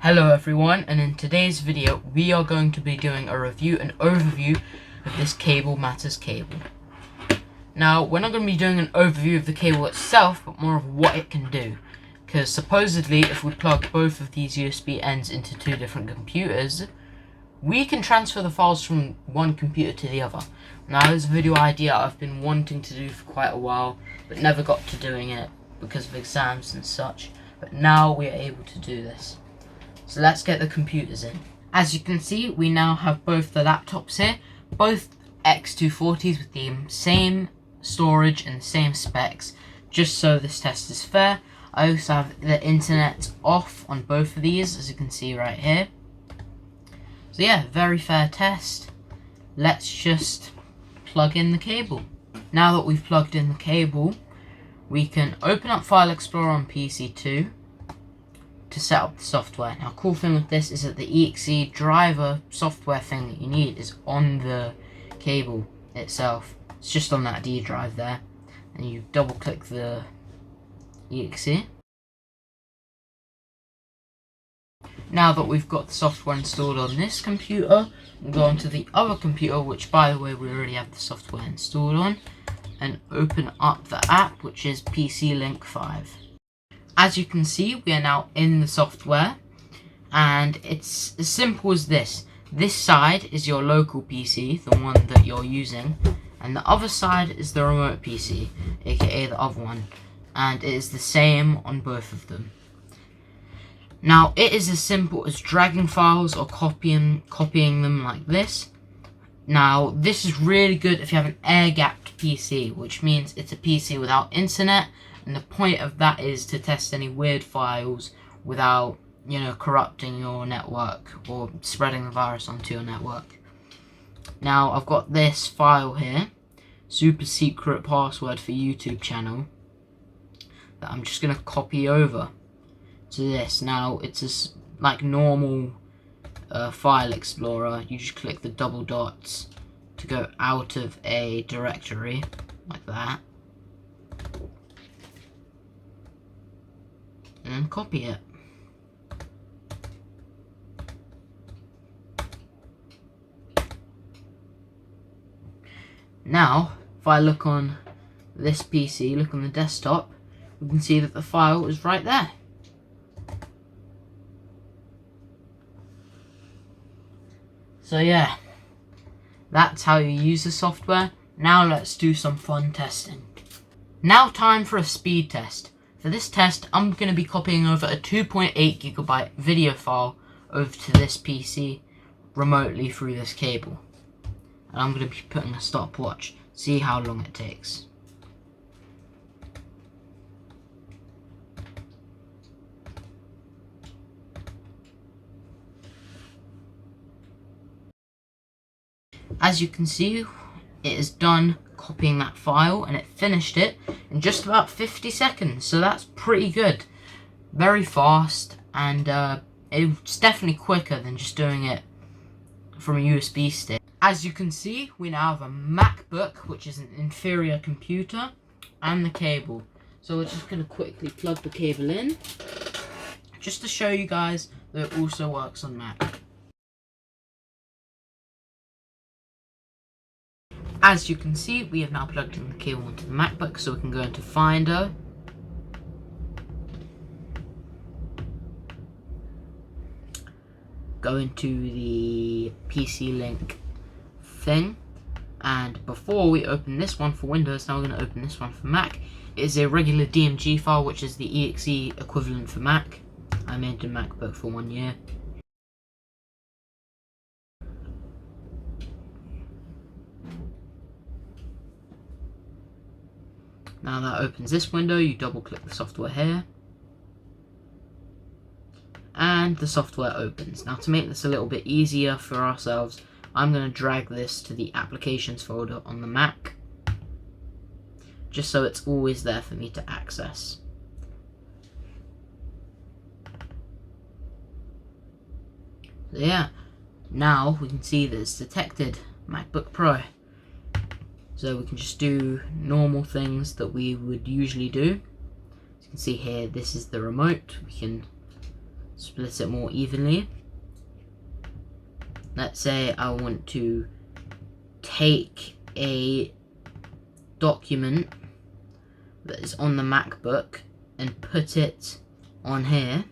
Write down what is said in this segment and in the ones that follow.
Hello everyone, and in today's video we are going to be doing a review and overview of this CableMatters cable. Now, we're not going to be doing an overview of the cable itself, but more of what it can do. Because supposedly, if we plug both of these USB ends into two different computers, we can transfer the files from one computer to the other. Now, this is a video idea I've been wanting to do for quite a while, but never got to doing it because of exams and such. But now we are able to do this. So let's get the computers in. As you can see, we now have both the laptops here, both X240s with the same storage and the same specs, just so this test is fair. I also have the internet off on both of these, as you can see right here. So yeah, very fair test. Let's just plug in the cable. Now that we've plugged in the cable, we can open up File Explorer on PC2 to set up the software. Now, cool thing with this is that the exe driver software thing that you need is on the cable itself. It's just on that D drive there, and you double click the exe. Now that we've got the software installed on this computer, we'll go on to the other computer, which by the way we already have the software installed on, and open up the app, which is PC Link 5. As you can see, we are now in the software, and it's as simple as this. This side is your local PC, the one that you're using, and the other side is the remote PC, aka the other one, and it is the same on both of them. Now, it is as simple as dragging files or copying them like this. Now, this is really good if you have an air-gapped PC, which means it's a PC without internet. And the point of that is to test any weird files without, corrupting your network or spreading the virus onto your network. Now, I've got this file here, super secret password for YouTube channel, that I'm just going to copy over to this. Now, it's just like normal File Explorer. You just click the double dots to go out of a directory, like that. And then copy it. Now, if I look on this PC, look on the desktop, we can see that the file is right there. So yeah, that's how you use the software. Now let's do some fun testing. Now time for a speed test. For this test, I'm going to be copying over a 2.8 gigabyte video file over to this PC remotely through this cable. And I'm going to be putting a stopwatch, see how long it takes. As you can see, it is done copying that file, and it finished it in just about 50 seconds, so that's pretty good. Very fast, and it's definitely quicker than just doing it from a USB stick. As you can see, we now have a MacBook, which is an inferior computer, and the cable. So we're just going to quickly plug the cable in, just to show you guys that it also works on Mac. As you can see, we have now plugged in the cable into the MacBook, so we can go into Finder. Go into the PC Link thing. And before we open this one for Windows, now we're going to open this one for Mac. It is a regular DMG file, which is the exe equivalent for Mac. I made a MacBook for 1 year. Now that opens this window, you double click the software here, and the software opens. Now, to make this a little bit easier for ourselves, I'm going to drag this to the applications folder on the Mac, just so it's always there for me to access. So yeah, now we can see that it's detected MacBook Pro. So we can just do normal things that we would usually do. As you can see here, this is the remote. We can split it more evenly. Let's say I want to take a document that is on the MacBook and put it on here.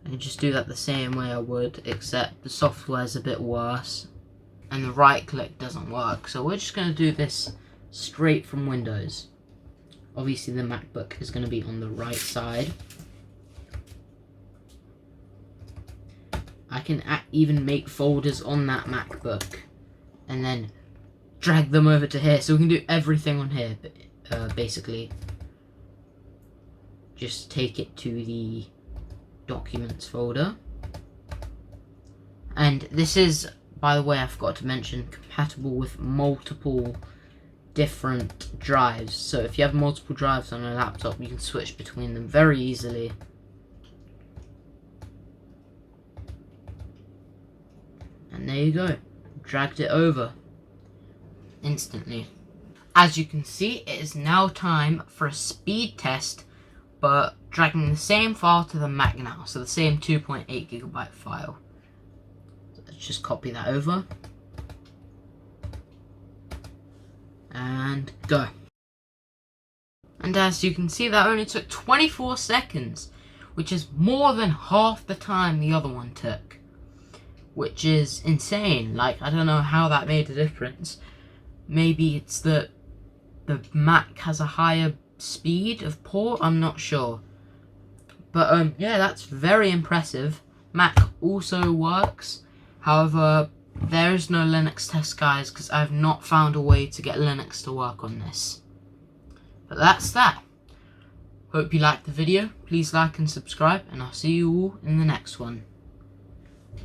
I can just do that the same way I would, except the software is a bit worse and the right click doesn't work. So we're just going to do this straight from Windows. Obviously the MacBook is going to be on the right side. I can even make folders on that MacBook and then drag them over to here, so we can do everything on here, but basically just take it to the documents folder. And this is, by the way, I forgot to mention, compatible with multiple different drives. So if you have multiple drives on a laptop, you can switch between them very easily. And there you go, dragged it over instantly. As you can see, it is now time for a speed test, but dragging the same file to the Mac now, so the same 2.8 gigabyte file. So let's just copy that over and go. And as you can see, that only took 24 seconds, which is more than half the time the other one took, which is insane. Like, I don't know how that made a difference. Maybe it's that the Mac has a higher speed of port, I'm not sure. But yeah, that's very impressive. Mac also works, however there is no Linux test, guys, because I've not found a way to get Linux to work on this. But that's that. Hope you liked the video. Please like and subscribe, and I'll see you all in the next one.